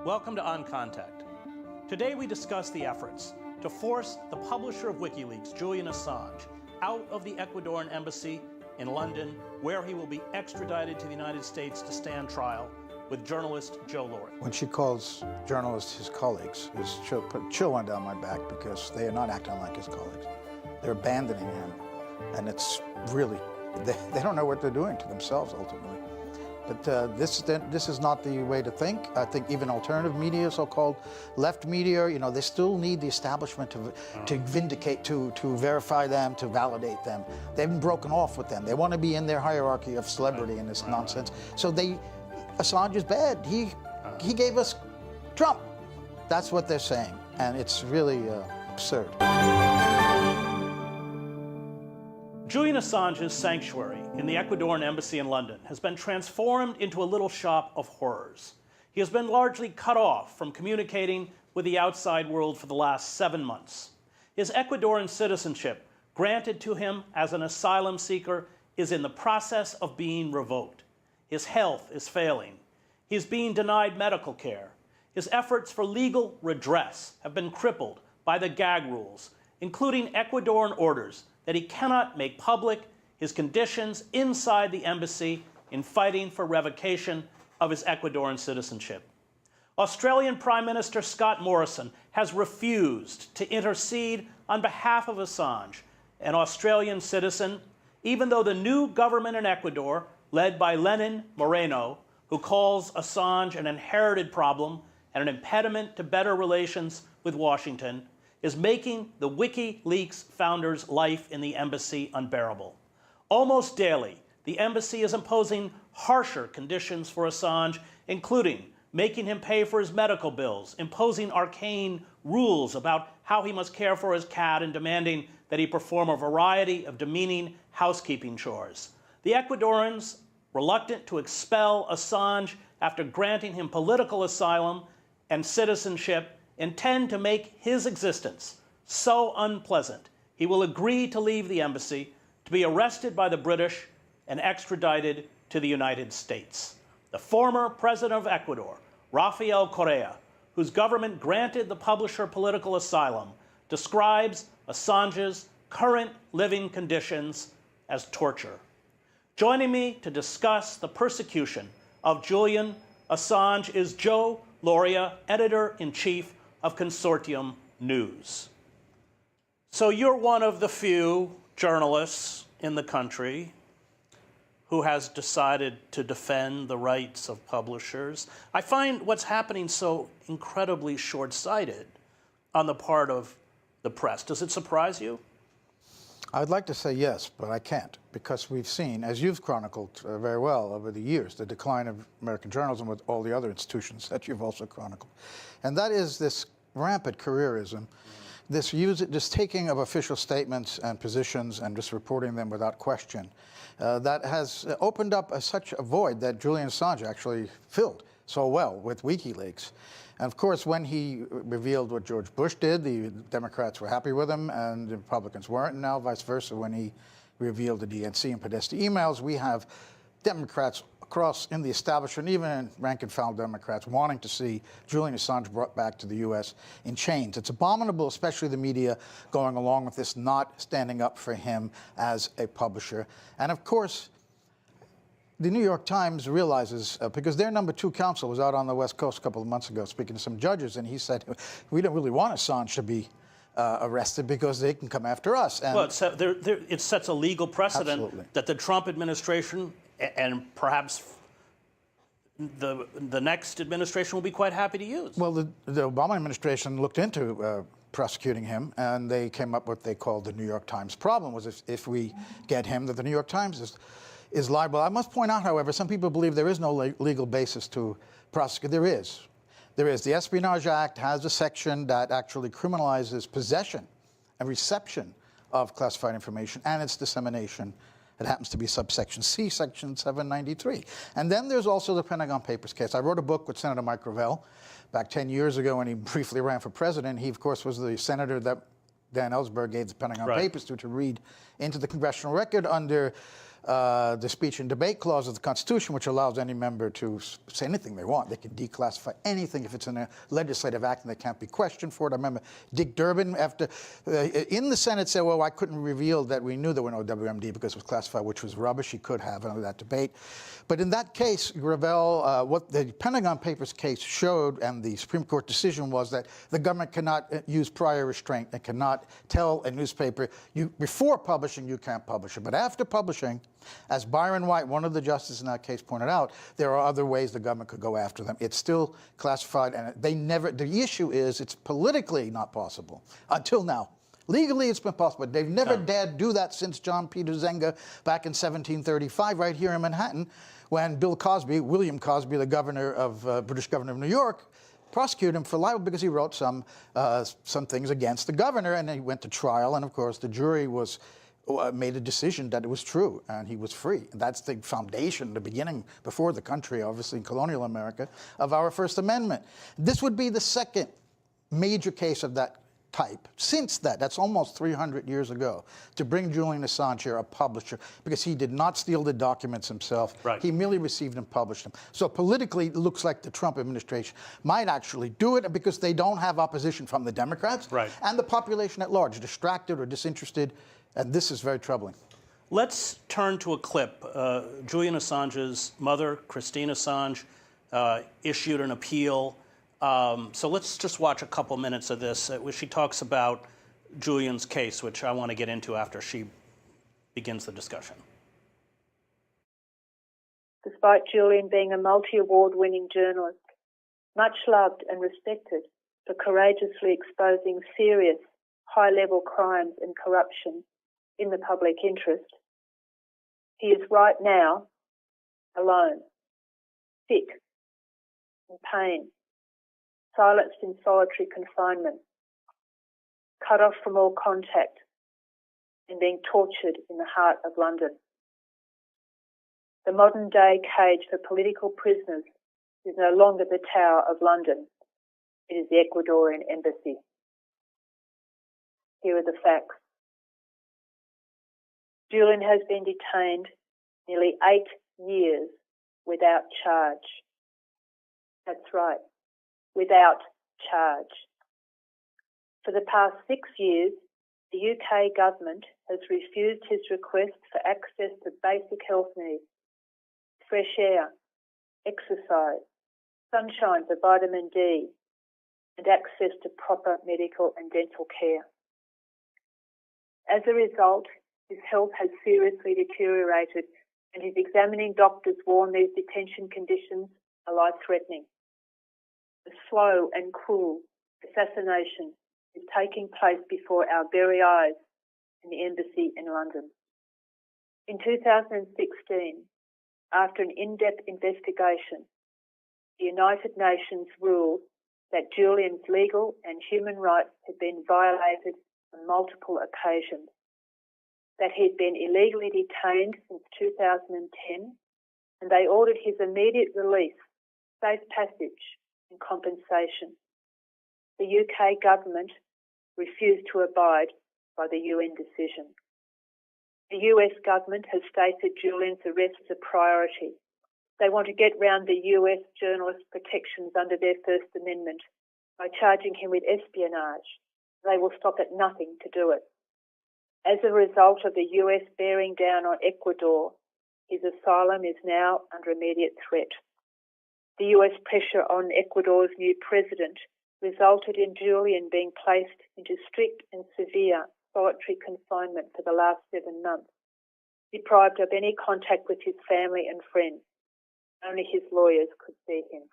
Welcome to On Contact. Today we discuss the efforts to force the publisher of WikiLeaks, Julian Assange, out of the Ecuadorian Embassy in London, where he will be extradited to the United States to stand trial with journalist Joe Lauria. When she calls journalists his colleagues, she'll put a chill one down my back because they are not acting like his colleagues. They're abandoning him, and it's really, they don't know what they're doing to themselves ultimately. But this is not the way to think. I think even alternative media, so-called left media, you know, they still need the establishment to vindicate, to verify them, to validate them. They've been broken off with them. They want to be in their hierarchy of celebrity in this nonsense. So Assange is bad. He gave us Trump. That's what they're saying, and it's really absurd. Julian Assange's sanctuary in the Ecuadorian Embassy in London has been transformed into a little shop of horrors. He has been largely cut off from communicating with the outside world for the last 7 months. His Ecuadorian citizenship, granted to him as an asylum seeker, is in the process of being revoked. His health is failing. He is being denied medical care. His efforts for legal redress have been crippled by the gag rules, including Ecuadorian orders that he cannot make public his conditions inside the embassy in fighting for revocation of his Ecuadorian citizenship. Australian Prime Minister Scott Morrison has refused to intercede on behalf of Assange, an Australian citizen, even though the new government in Ecuador, led by Lenin Moreno, who calls Assange an inherited problem and an impediment to better relations with Washington, is making the WikiLeaks founder's life in the embassy unbearable. Almost daily, the embassy is imposing harsher conditions for Assange, including making him pay for his medical bills, imposing arcane rules about how he must care for his cat, and demanding that he perform a variety of demeaning housekeeping chores. The Ecuadorians, reluctant to expel Assange after granting him political asylum and citizenship, intend to make his existence so unpleasant he will agree to leave the embassy, to be arrested by the British and extradited to the United States. The former president of Ecuador, Rafael Correa, whose government granted the publisher political asylum, describes Assange's current living conditions as torture. Joining me to discuss the persecution of Julian Assange is Joe Lauria, editor-in-chief of Consortium News. So you're one of the few journalists in the country who has decided to defend the rights of publishers. I find what's happening so incredibly short-sighted on the part of the press. Does it surprise you? I'd like to say yes, but I can't, because we've seen, as you've chronicled very well over the years, the decline of American journalism with all the other institutions that you've also chronicled. And that is this rampant careerism, this taking of official statements and positions and just reporting them without question, that has opened up such a void that Julian Assange actually filled so well with WikiLeaks. And of course, when he revealed what George Bush did, the Democrats were happy with him and the Republicans weren't. And now vice versa, when he revealed the DNC and Podesta emails, we have Democrats across in the establishment, even rank and file Democrats, wanting to see Julian Assange brought back to the U.S. in chains. It's abominable, especially the media going along with this, not standing up for him as a publisher. And of course, the New York Times realizes, because their #2 counsel was out on the West Coast a couple of months ago speaking to some judges, and he said, we don't really want Assange to be arrested because they can come after us. And well, it sets a legal precedent Absolutely. that the Trump administration and perhaps the next administration will be quite happy to use. Well, the Obama administration looked into prosecuting him, and they came up with what they called the New York Times problem, was if we get him, that the New York Times is liable. I must point out, however, some people believe there is no legal basis to prosecute. There is. There is. The Espionage Act has a section that actually criminalizes possession and reception of classified information and its dissemination. It happens to be subsection C, section 793. And then there's also the Pentagon Papers case. I wrote a book with Senator Mike Gravel back 10 years ago when he briefly ran for president. He, of course, was the senator that Dan Ellsberg gave the Pentagon Right. Papers to read into the congressional record under the speech and debate clause of the Constitution, which allows any member to say anything they want. They can declassify anything if it's in a legislative act and they can't be questioned for it. I remember Dick Durbin, after in the Senate, said, well, I couldn't reveal that we knew there were no WMD because it was classified, which was rubbish. He could have under that debate. But in that case, Gravel, what the Pentagon Papers case showed, and the Supreme Court decision, was that the government cannot use prior restraint. It cannot tell a newspaper, before publishing, you can't publish it. But after publishing, as Byron White, one of the justices in that case, pointed out, there are other ways the government could go after them. It's still classified, and they never, the issue is it's politically not possible until now. Legally, it's been possible. They've never dared do that since John Peter Zenga back in 1735, right here in Manhattan, when Bill Cosby, William Cosby, the governor of British governor of New York, prosecuted him for libel because he wrote some things against the governor, and he went to trial. And of course, the jury made a decision that it was true, and he was free. That's the foundation, the beginning, before the country, obviously in colonial America, of our First Amendment. This would be the second major case of that type since that's almost 300 years ago, to bring Julian Assange here, a publisher, because he did not steal the documents himself. Right. He merely received and published them. So politically, it looks like the Trump administration might actually do it because they don't have opposition from the Democrats and the population at large, distracted or disinterested, and this is very troubling. Let's turn to a clip. Julian Assange's mother, Christine Assange, issued an appeal. So let's just watch a couple minutes of this, where she talks about Julian's case, which I want to get into after she begins the discussion. Despite Julian being a multi-award winning journalist, much loved and respected for courageously exposing serious, high-level crimes and corruption in the public interest, he is right now alone, sick, in pain, silenced in solitary confinement, cut off from all contact, and being tortured in the heart of London. The modern-day cage for political prisoners is no longer the Tower of London. It is the Ecuadorian Embassy. Here are the facts. Julian has been detained nearly 8 years without charge. That's right, without charge. For the past 6 years, the UK government has refused his request for access to basic health needs, fresh air, exercise, sunshine for vitamin D, and access to proper medical and dental care. As a result, his health has seriously deteriorated, and his examining doctors warn these detention conditions are life-threatening. A slow and cruel assassination is taking place before our very eyes in the embassy in London. In 2016, after an in-depth investigation, the United Nations ruled that Julian's legal and human rights had been violated on multiple occasions, that he'd been illegally detained since 2010, and they ordered his immediate release, safe passage, and compensation. The UK government refused to abide by the UN decision. The US government has stated Julian's arrest as a priority. They want to get round the US journalist protections under their First Amendment by charging him with espionage. They will stop at nothing to do it. As a result of the US bearing down on Ecuador, his asylum is now under immediate threat. The US pressure on Ecuador's new president resulted in Julian being placed into strict and severe solitary confinement for the last 7 months, deprived of any contact with his family and friends. Only his lawyers could see him.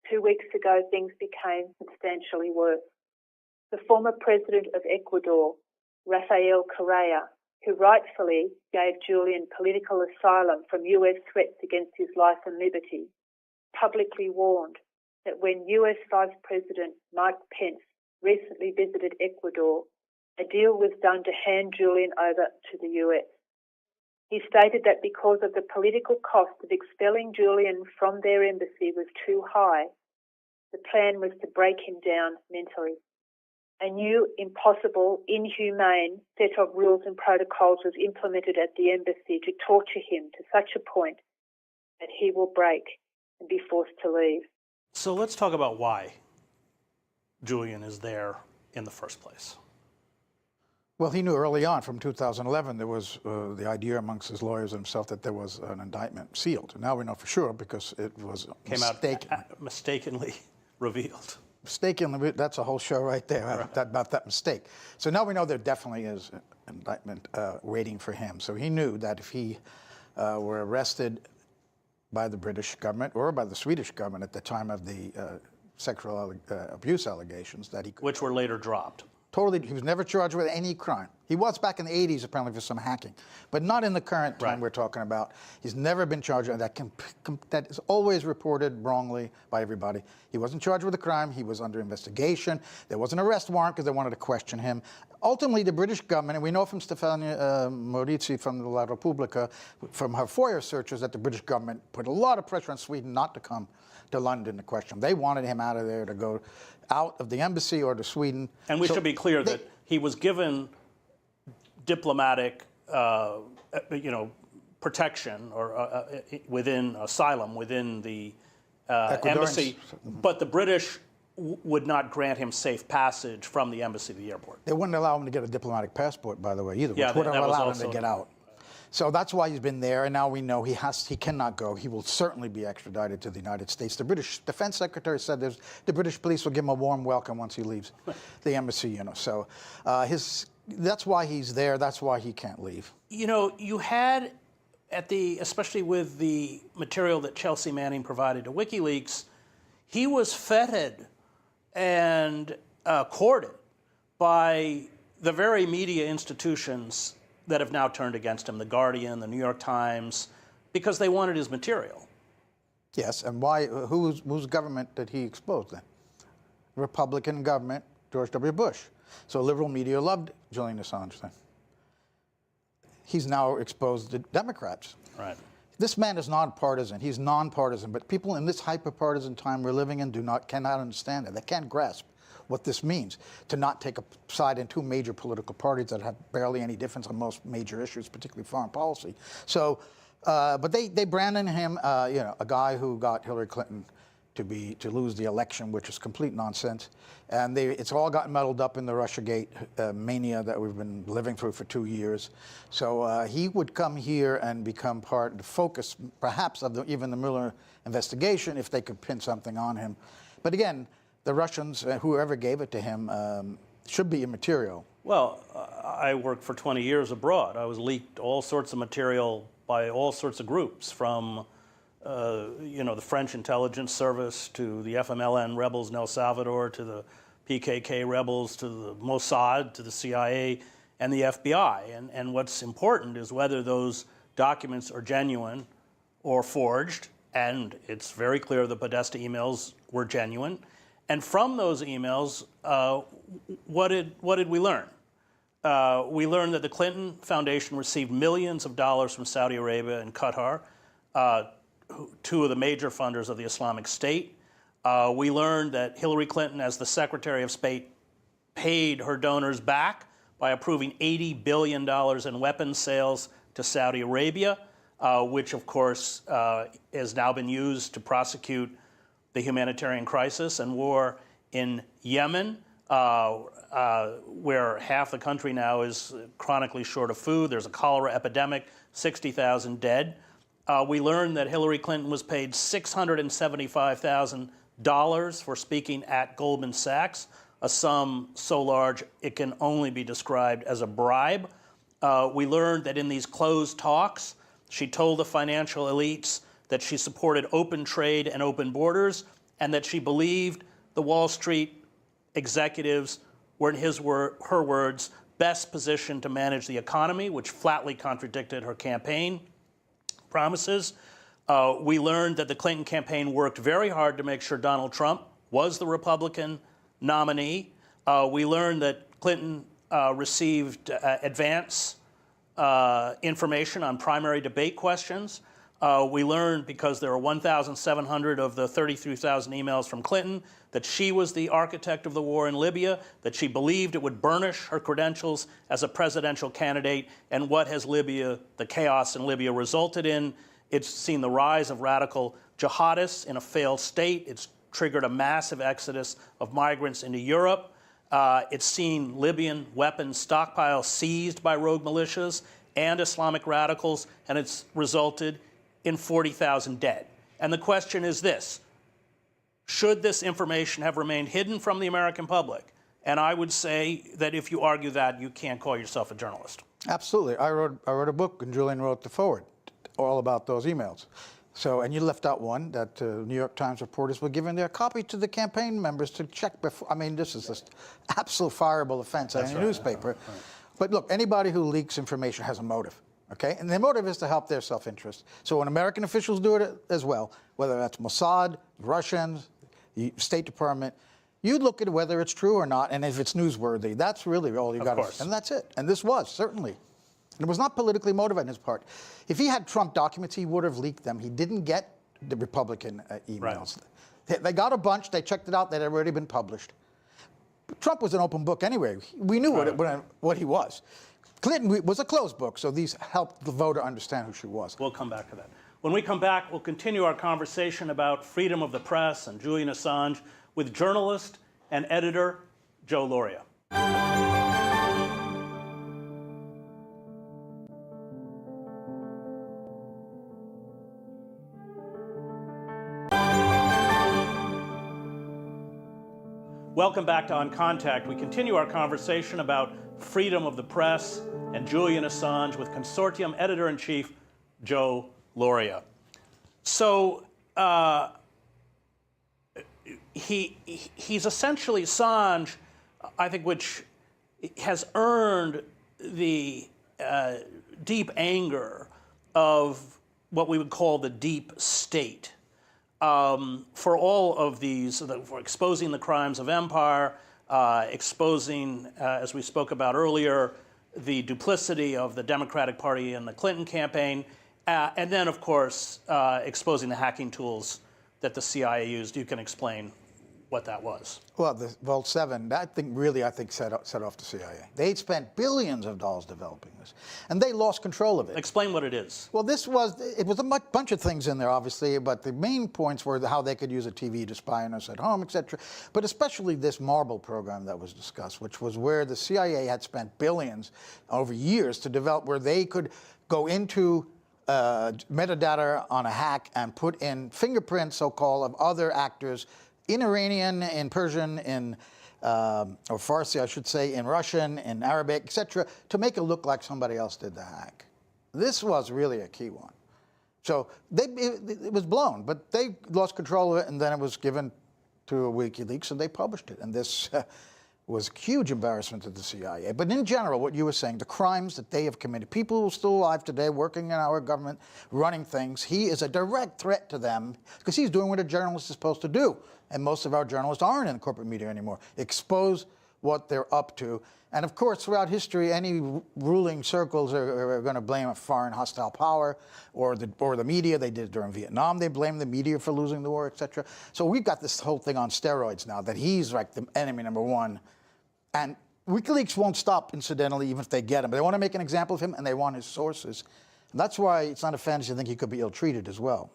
2 weeks ago, things became substantially worse. The former president of Ecuador, Rafael Correa, who rightfully gave Julian political asylum from US threats against his life and liberty, publicly warned that when US Vice President Mike Pence recently visited Ecuador, a deal was done to hand Julian over to the US. He stated that because of the political cost of expelling Julian from their embassy was too high, the plan was to break him down mentally. A new, impossible, inhumane set of rules and protocols was implemented at the embassy to torture him to such a point that he will break and be forced to leave. So let's talk about why Julian is there in the first place. Well, he knew early on, from 2011, there was the idea amongst his lawyers and himself that there was an indictment sealed. And now we know for sure because it was mistakenly revealed. Mistakenly, that's a whole show right there about that mistake. So now we know there definitely is an indictment waiting for him. So he knew that if he were arrested by the British government or by the Swedish government at the time of the sexual abuse allegations, that he could... Which were later dropped. Totally, he was never charged with any crime. He was back in the 80s, apparently, for some hacking, but not in the current time we're talking about. He's never been charged with that. That is always reported wrongly by everybody. He wasn't charged with a crime. He was under investigation. There was an arrest warrant because they wanted to question him. Ultimately, the British government, and we know from Stefania Morici from the La Repubblica, from her FOIA searches, that the British government put a lot of pressure on Sweden not to come to London to question him. They wanted him out of there, to go out of the embassy or to Sweden. And we should be clear that he was given diplomatic, protection or within asylum within the embassy, but the British would not grant him safe passage from the embassy to the airport. They wouldn't allow him to get a diplomatic passport, by the way, either, Yeah, which wouldn't allow him to get out. Right. So that's why he's been there, and now we know he cannot go. He will certainly be extradited to the United States. The British Defense Secretary said the British police will give him a warm welcome once he leaves the embassy, So that's why he's there. That's why he can't leave. You had especially with the material that Chelsea Manning provided to WikiLeaks, he was feted and courted by the very media institutions that have now turned against him, The Guardian, The New York Times, because they wanted his material. Yes, and why? Whose government did he expose then? Republican government, George W. Bush. So liberal media loved Julian Assange then. He's now exposed to Democrats. Right. This man is nonpartisan. He's nonpartisan, but people in this hyper-partisan time we're living in cannot understand it. They can't grasp what this means, to not take a side in two major political parties that have barely any difference on most major issues, particularly foreign policy. So, but they branded him, a guy who got Hillary Clinton to lose the election, which is complete nonsense. And it's all gotten muddled up in the Russiagate mania that we've been living through for 2 years. So he would come here and become the focus, perhaps, of even the Mueller investigation if they could pin something on him. But again, the Russians, whoever gave it to him, should be immaterial. Well, I worked for 20 years abroad. I was leaked all sorts of material by all sorts of groups, from the French intelligence service to the FMLN rebels in El Salvador to the PKK rebels to the Mossad to the CIA and the FBI. And what's important is whether those documents are genuine or forged. And it's very clear the Podesta emails were genuine. And from those emails, what did we learn? We learned that the Clinton Foundation received millions of dollars from Saudi Arabia and Qatar, two of the major funders of the Islamic State. We learned that Hillary Clinton, as the Secretary of State, paid her donors back by approving $80 billion in weapons sales to Saudi Arabia, which, of course, has now been used to prosecute the humanitarian crisis and war in Yemen, where half the country now is chronically short of food. There's a cholera epidemic, 60,000 dead. We learned that Hillary Clinton was paid $675,000 for speaking at Goldman Sachs, a sum so large it can only be described as a bribe. We learned that in these closed talks, she told the financial elites that she supported open trade and open borders, and that she believed the Wall Street executives were, in her words, best positioned to manage the economy, which flatly contradicted her campaign promises. We learned that the Clinton campaign worked very hard to make sure Donald Trump was the Republican nominee. We learned that Clinton received advance information on primary debate questions. We learned, because there are 1,700 of the 33,000 emails from Clinton, that she was the architect of the war in Libya, that she believed it would burnish her credentials as a presidential candidate. And what has Libya, the chaos in Libya, resulted in? It's seen the rise of radical jihadists in a failed state. It's triggered a massive exodus of migrants into Europe. It's seen Libyan weapons stockpiles seized by rogue militias and Islamic radicals, and it's resulted in 40,000 dead. And the question is this: should this information have remained hidden from the American public? And I would say that if you argue that, you can't call yourself a journalist. Absolutely. I wrote a book, and Julian wrote the foreword, all about those emails. So, and you left out one that New York Times reporters were giving their copy to the campaign members to check before. I mean, this is just absolute fireable offense in a newspaper. Right. But look, anybody who leaks information has a motive, okay? And their motive is to help their self-interest. So when American officials do it as well, whether that's Mossad, Russians, State Department, you look at whether it's true or not, and if it's newsworthy. That's really all you got to say. And that's it. And this was, certainly. And it was not politically motivated on his part. If he had Trump documents, he would have leaked them. He didn't get the Republican emails. Right. They got a bunch. They checked it out. They'd already been published. Trump was an open book anyway. We knew what he was. Clinton was a closed book, so these helped the voter understand who she was. We'll come back to that. When we come back, we'll continue our conversation about freedom of the press and Julian Assange with journalist and editor Joe Lauria. Welcome back to On Contact. We continue our conversation about freedom of the press and Julian Assange with Consortium editor-in-chief Joe Lauria. So he's essentially Assange, I think, which has earned the deep anger of what we would call the deep state. For all of these, for exposing the crimes of empire, exposing, as we spoke about earlier, the duplicity of the Democratic Party and the Clinton campaign, and then, of course, exposing the hacking tools that the CIA used. You can explain what that was. Well, the Vault 7, that thing really, I think, set off the CIA. They spent billions of dollars developing this, and they lost control of it. Explain what it is. Well, it was a bunch of things in there, obviously, but the main points were how they could use a TV to spy on us at home, etc. But especially this Marble program that was discussed, which was where the CIA had spent billions over years to develop, where they could go into metadata on a hack and put in fingerprints, so-called, of other actors in Iranian, in Persian, in or Farsi, I should say, in Russian, in Arabic, etc., to make it look like somebody else did the hack. This was really a key one. So it was blown, but they lost control of it, and then it was given to WikiLeaks, and they published it. And this was a huge embarrassment to the CIA. But in general, what you were saying, the crimes that they have committed, people who are still alive today, working in our government, running things, he is a direct threat to them because he's doing what a journalist is supposed to do. And most of our journalists aren't in the corporate media anymore. Expose what they're up to. And of course, throughout history, any ruling circles are going to blame a foreign hostile power or the media. They did it during Vietnam. They blamed the media for losing the war, etc. So we've got this whole thing on steroids now, that he's like the enemy number one. And WikiLeaks won't stop, incidentally, even if they get him. They want to make an example of him, and they want his sources. And that's why it's not a fantasy to think he could be ill-treated as well,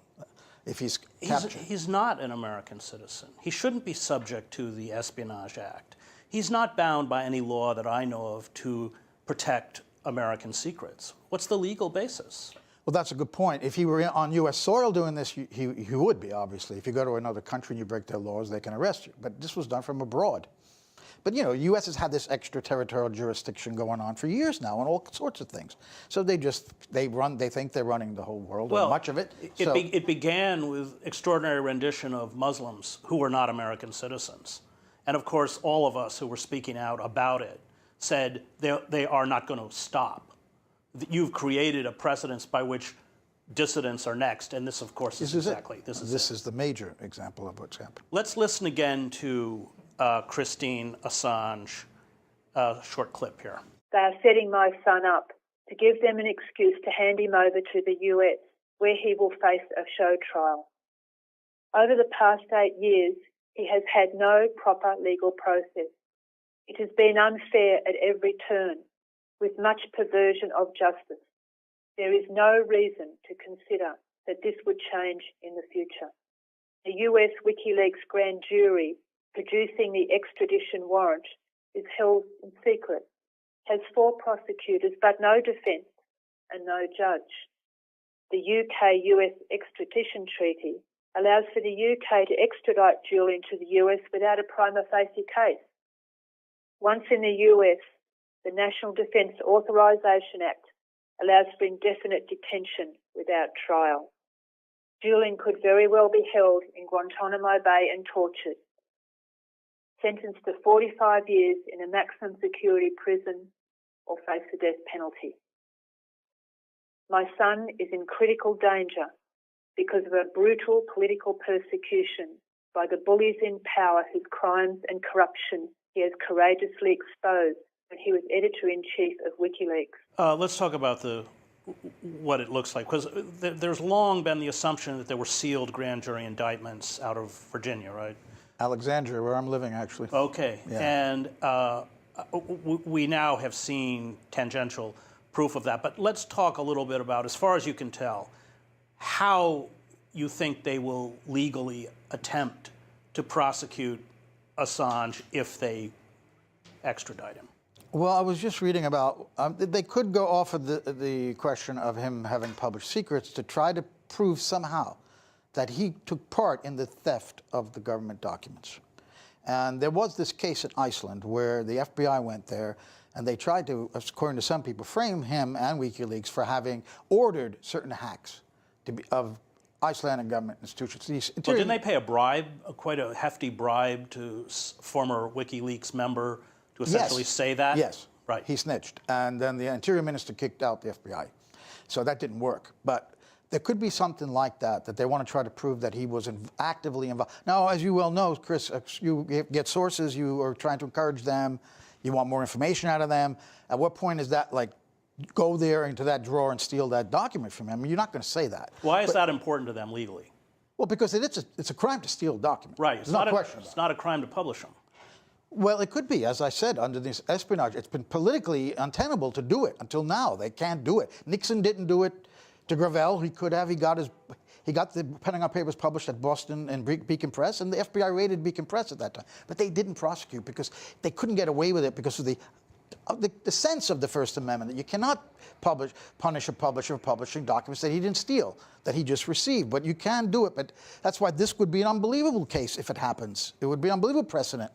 if he's captured. He's not an American citizen. He shouldn't be subject to the Espionage Act. He's not bound by any law that I know of to protect American secrets. What's the legal basis? Well, that's a good point. If he were on U.S. soil doing this, he would be, obviously. If you go to another country and you break their laws, they can arrest you. But this was done from abroad. But, you know, U.S. has had this extraterritorial jurisdiction going on for years now on all sorts of things. So they think they're running the whole world, or much of it. It began with extraordinary rendition of Muslims who were not American citizens. And, of course, all of us who were speaking out about it said they are not going to stop. You've created a precedence by which dissidents are next, and this, of course, is exactly this is the major example of what's happened. Let's listen again to Christine Assange, short clip here. They are setting my son up to give them an excuse to hand him over to the US where he will face a show trial. Over the past 8 years, he has had no proper legal process. It has been unfair at every turn, with much perversion of justice. There is no reason to consider that this would change in the future. The US WikiLeaks grand jury producing the extradition warrant is held in secret, has 4 prosecutors but no defence and no judge. The UK-US extradition treaty allows for the UK to extradite Julian to the US without a prima facie case. Once in the US, the National Defence Authorisation Act allows for indefinite detention without trial. Julian could very well be held in Guantanamo Bay and tortured, sentenced to 45 years in a maximum security prison or face the death penalty. My son is in critical danger because of a brutal political persecution by the bullies in power whose crimes and corruption he has courageously exposed when he was editor-in-chief of WikiLeaks. Let's talk about what it looks like, because there's long been the assumption that there were sealed grand jury indictments out of Virginia, right? Alexandria, where I'm living, actually. Okay, yeah. And we now have seen tangential proof of that. But let's talk a little bit about, as far as you can tell, how you think they will legally attempt to prosecute Assange if they extradite him. Well, I was just reading about, they could go off of the question of him having published secrets to try to prove somehow that he took part in the theft of the government documents. And there was this case in Iceland where the FBI went there and they tried to, according to some people, frame him and WikiLeaks for having ordered certain hacks of Icelandic government institutions. Well, didn't they pay a bribe, quite a hefty bribe, to former WikiLeaks member to essentially say that? Yes. Right. He snitched. And then the Interior Minister kicked out the FBI. So that didn't work. But there could be something like that they want to try to prove that he was actively involved. Now, as you well know, Chris, you get sources, you are trying to encourage them, you want more information out of them. At what point is that like, go there into that drawer and steal that document from him? I mean, you're not going to say that. Why is that important to them legally? Well, because it's a crime to steal a document. Right. It's not a question. It's not a crime to publish them. Well, it could be, as I said, under this espionage. It's been politically untenable to do it until now. They can't do it. Nixon didn't do it to Gravel. He could have. He got the Pentagon Papers published at Boston and Beacon Press, and the FBI raided Beacon Press at that time. But they didn't prosecute because they couldn't get away with it because of the sense of the First Amendment, that you cannot punish a publisher for publishing documents that he didn't steal, that he just received. But you can do it. But that's why this would be an unbelievable case if it happens. It would be an unbelievable precedent,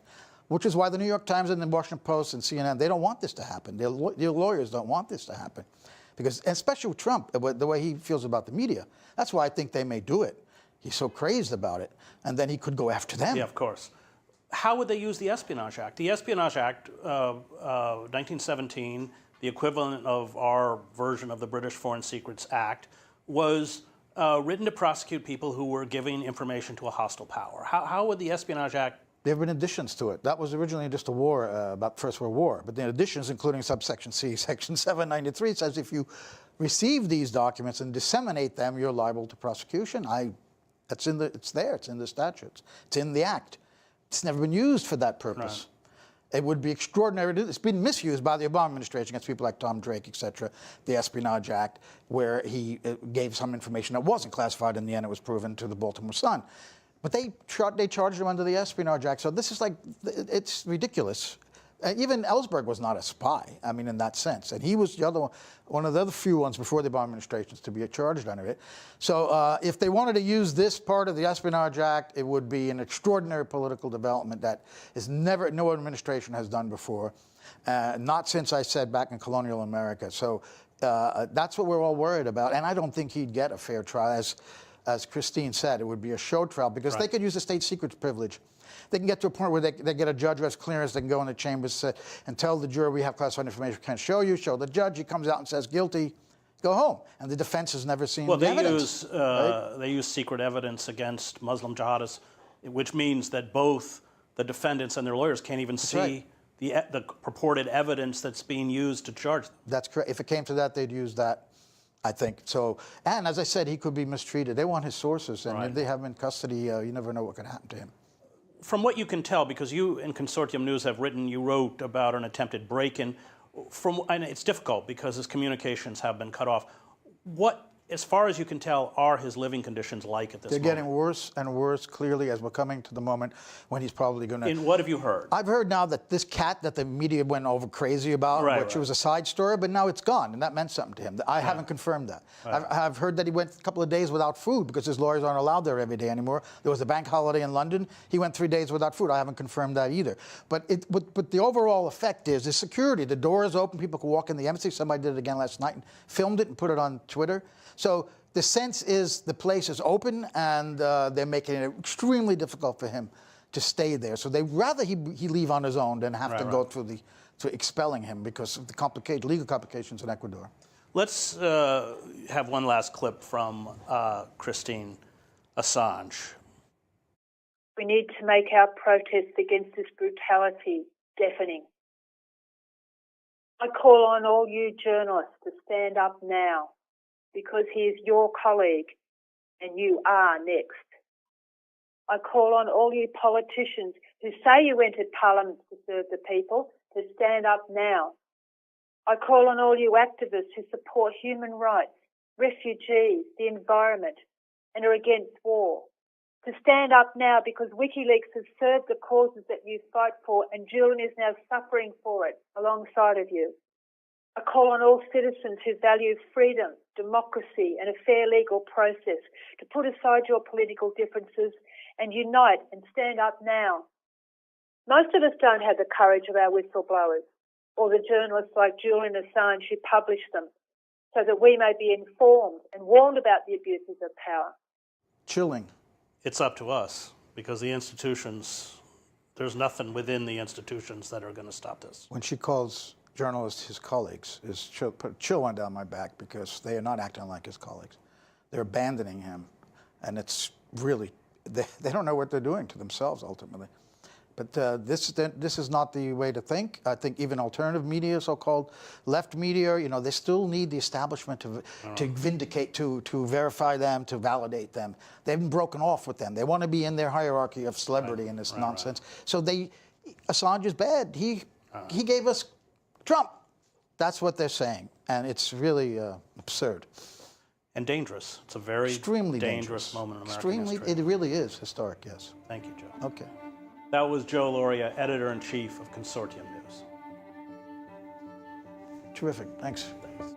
which is why the New York Times and the Washington Post and CNN, they don't want this to happen. Their lawyers don't want this to happen. Because, especially with Trump, the way he feels about the media, that's why I think they may do it. He's so crazed about it. And then he could go after them. Yeah, of course. How would they use the Espionage Act? The Espionage Act, 1917, the equivalent of our version of the British Foreign Secrets Act, was written to prosecute people who were giving information to a hostile power. How would the Espionage Act? There have been additions to it. That was originally just a war about the First World War. But the additions, including subsection C, section 793, says if you receive these documents and disseminate them, you're liable to prosecution. It's there. It's in the statutes. It's in the Act. It's never been used for that purpose. Right. It would be extraordinary. It's been misused by the Obama administration against people like Tom Drake, et cetera, the Espionage Act, where he gave some information that wasn't classified. In the end, it was proven to the Baltimore Sun. But they charged him under the Espionage Act. So this is like, it's ridiculous. Even Ellsberg was not a spy, I mean, in that sense. And he was the other one of the other few ones before the Obama administrations to be charged under it. So if they wanted to use this part of the Espionage Act, it would be an extraordinary political development that is no administration has done before. Not since, I said, back in colonial America. So that's what we're all worried about. And I don't think he'd get a fair trial. As Christine said, it would be a show trial because they could use the state secrets privilege. They can get to a point where they get a judge who has clearance. They can go in the chambers and tell the jury, we have classified information we can't show you. Show the judge. He comes out and says guilty. Go home. And the defense has never seen the evidence. They use secret evidence against Muslim jihadists, which means that both the defendants and their lawyers can't even see the purported evidence that's being used to charge them. That's correct. If it came to that, they'd use that. I think. So, and as I said, he could be mistreated. They want his sources, and Right. if they have him in custody, you never know what could happen to him. From what you can tell, because you in Consortium News you wrote about an attempted break-in. And it's difficult because his communications have been cut off. What, as far as you can tell, are his living conditions like at this They're moment? getting worse and worse, clearly, as we're coming to the moment when he's probably going to... And what have you heard? I've heard now that this cat that the media went over crazy about, which was a side story, but now it's gone, and that meant something to him. I haven't confirmed that. I've heard that he went a couple of days without food because his lawyers aren't allowed there every day anymore. There was a bank holiday in London. He went 3 days without food. I haven't confirmed that either. But the overall effect is the security. The door is open. People can walk in the embassy. Somebody did it again last night and filmed it and put it on Twitter. So the sense is the place is open, and they're making it extremely difficult for him to stay there. So they'd rather he leave on his own than have to go through expelling him because of the legal complications in Ecuador. Let's have one last clip from Christine Assange. We need to make our protests against this brutality deafening. I call on all you journalists to stand up now, because he is your colleague and you are next. I call on all you politicians who say you entered Parliament to serve the people to stand up now. I call on all you activists who support human rights, refugees, the environment, and are against war to stand up now, because WikiLeaks has served the causes that you fight for, and Julian is now suffering for it alongside of you. I call on all citizens who value freedom, democracy, and a fair legal process to put aside your political differences and unite and stand up now. Most of us don't have the courage of our whistleblowers or the journalists like Julian Assange who publish them, so that we may be informed and warned about the abuses of power. Chilling. It's up to us, because the institutions, there's nothing within the institutions that are going to stop this. When she calls journalists his colleagues, put a chill one down my back, because they are not acting like his colleagues. They're abandoning him, and it's really, they don't know what they're doing to themselves ultimately. But this is not the way to think. I think even alternative media, so-called left media, they still need the establishment to vindicate, to verify them, to validate them. They haven't broken off with them. They want to be in their hierarchy of celebrity in this nonsense. So Assange is bad. He gave us Trump. That's what they're saying, and it's really absurd. And dangerous. It's a very extremely dangerous moment in American history. It really is historic, yes. Thank you, Joe. Okay. That was Joe Lauria, Editor-in-Chief of Consortium News. Terrific. Thanks. Thanks.